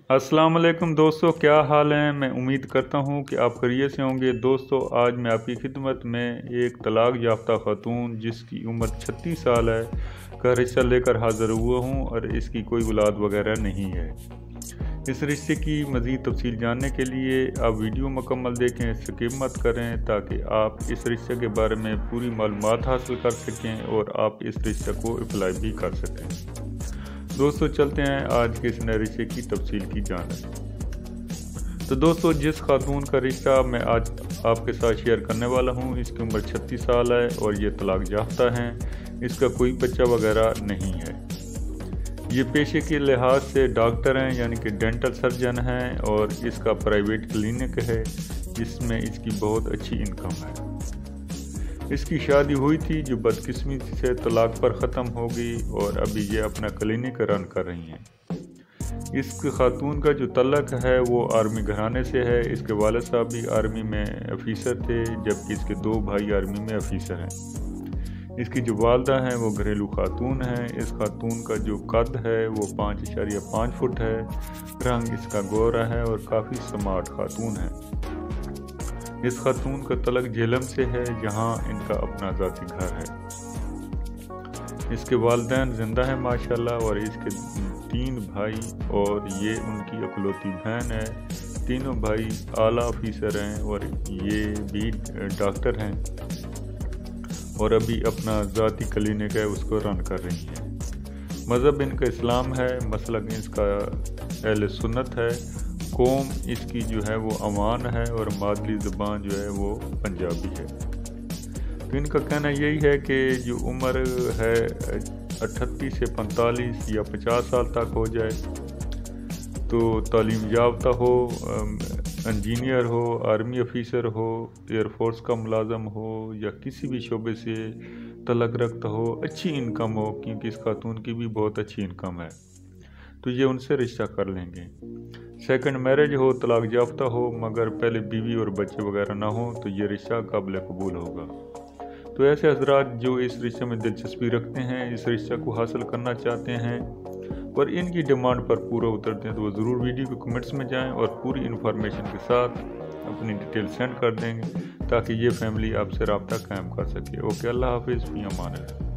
अस्सलाम वालेकुम दोस्तों, क्या हाल हैं। मैं उम्मीद करता हूं कि आप खैरियत से होंगे। दोस्तों, आज मैं आपकी खिदमत में एक तलाक याफ्ता खातून जिसकी उम्र 36 साल है का रिश्ता लेकर हाज़िर हुआ हूं और इसकी कोई औलाद वगैरह नहीं है। इस रिश्ते की मज़ीद तफसील जानने के लिए आप वीडियो मुकम्मल देखें, स्किप मत करें ताकि आप इस रिश्ते के बारे में पूरी मालूमात हासिल कर सकें और आप इस रिश्ते को अप्लाई भी कर सकें। दोस्तों, चलते हैं आज के इस नए रिश्ते की तफसील की जानिब। तो दोस्तों, जिस खातून का रिश्ता मैं आज आपके साथ शेयर करने वाला हूँ, इसकी उम्र 36 साल है और ये तलाक याफ्ता हैं। इसका कोई बच्चा वगैरह नहीं है। ये पेशे के लिहाज से डॉक्टर हैं, यानी कि डेंटल सर्जन हैं, और इसका प्राइवेट क्लिनिक है जिसमें इसकी बहुत अच्छी इनकम है। इसकी शादी हुई थी जो बदकिस्मती से तलाक पर ख़त्म हो गई और अभी ये अपना क्लिनिक रन कर रही हैं। इस खातून का जो तल्लक है वो आर्मी घराने से है। इसके वालिद साहब भी आर्मी में अफीसर थे, जबकि इसके 2 भाई आर्मी में अफीसर हैं। इसकी जो वालदा हैं वो घरेलू खातून हैं। इस खातून का जो कद है वो 5.5 फुट है। रंग इसका गोरा है और काफ़ी स्मार्ट खातून है। इस खातून का तलक झेलम से है, जहां इनका अपना ज़ाती घर है। इसके वालिदैन ज़िंदा हैं माशाल्लाह, और इसके 3 भाई और ये उनकी इकलौती बहन है। तीनों भाई आला ऑफिसर हैं और ये भी डॉक्टर हैं और अभी अपना ज़ाती क्लिनिक है उसको रन कर रही हैं। मज़हब इनका इस्लाम है, मसलक इसका अहले सुन्नत है। कौम इसकी जो है वो अमान है और मादरी ज़बान जो है वो पंजाबी है। तो इनका कहना यही है कि जो उम्र है 38 से 45 या 50 साल तक हो जाए, तो तालीम याफ्ता हो, इंजीनियर हो, आर्मी ऑफिसर हो, एयरफोर्स का मुलाजम हो या किसी भी शोबे से तलक रखता हो, अच्छी इनकम हो, क्योंकि इस खातून की भी बहुत अच्छी इनकम है, तो ये उनसे रिश्ता कर लेंगे। सेकंड मैरिज हो, तलाक याफ्ता हो, मगर पहले बीवी और बच्चे वगैरह ना हो, तो ये रिश्ता काबिल कबूल होगा। तो ऐसे हजरात जो इस रिश्ते में दिलचस्पी रखते हैं, इस रिश्ते को हासिल करना चाहते हैं और इनकी डिमांड पर पूरा उतरते हैं, तो वो ज़रूर वीडियो के कमेंट्स में जाएं और पूरी इन्फॉर्मेशन के साथ अपनी डिटेल सेंड कर देंगे ताकि ये फैमिली आपसे रब्ता कायम कर सके। ओके, अल्लाह हाफिज़, फ़ी अमान अल्लाह।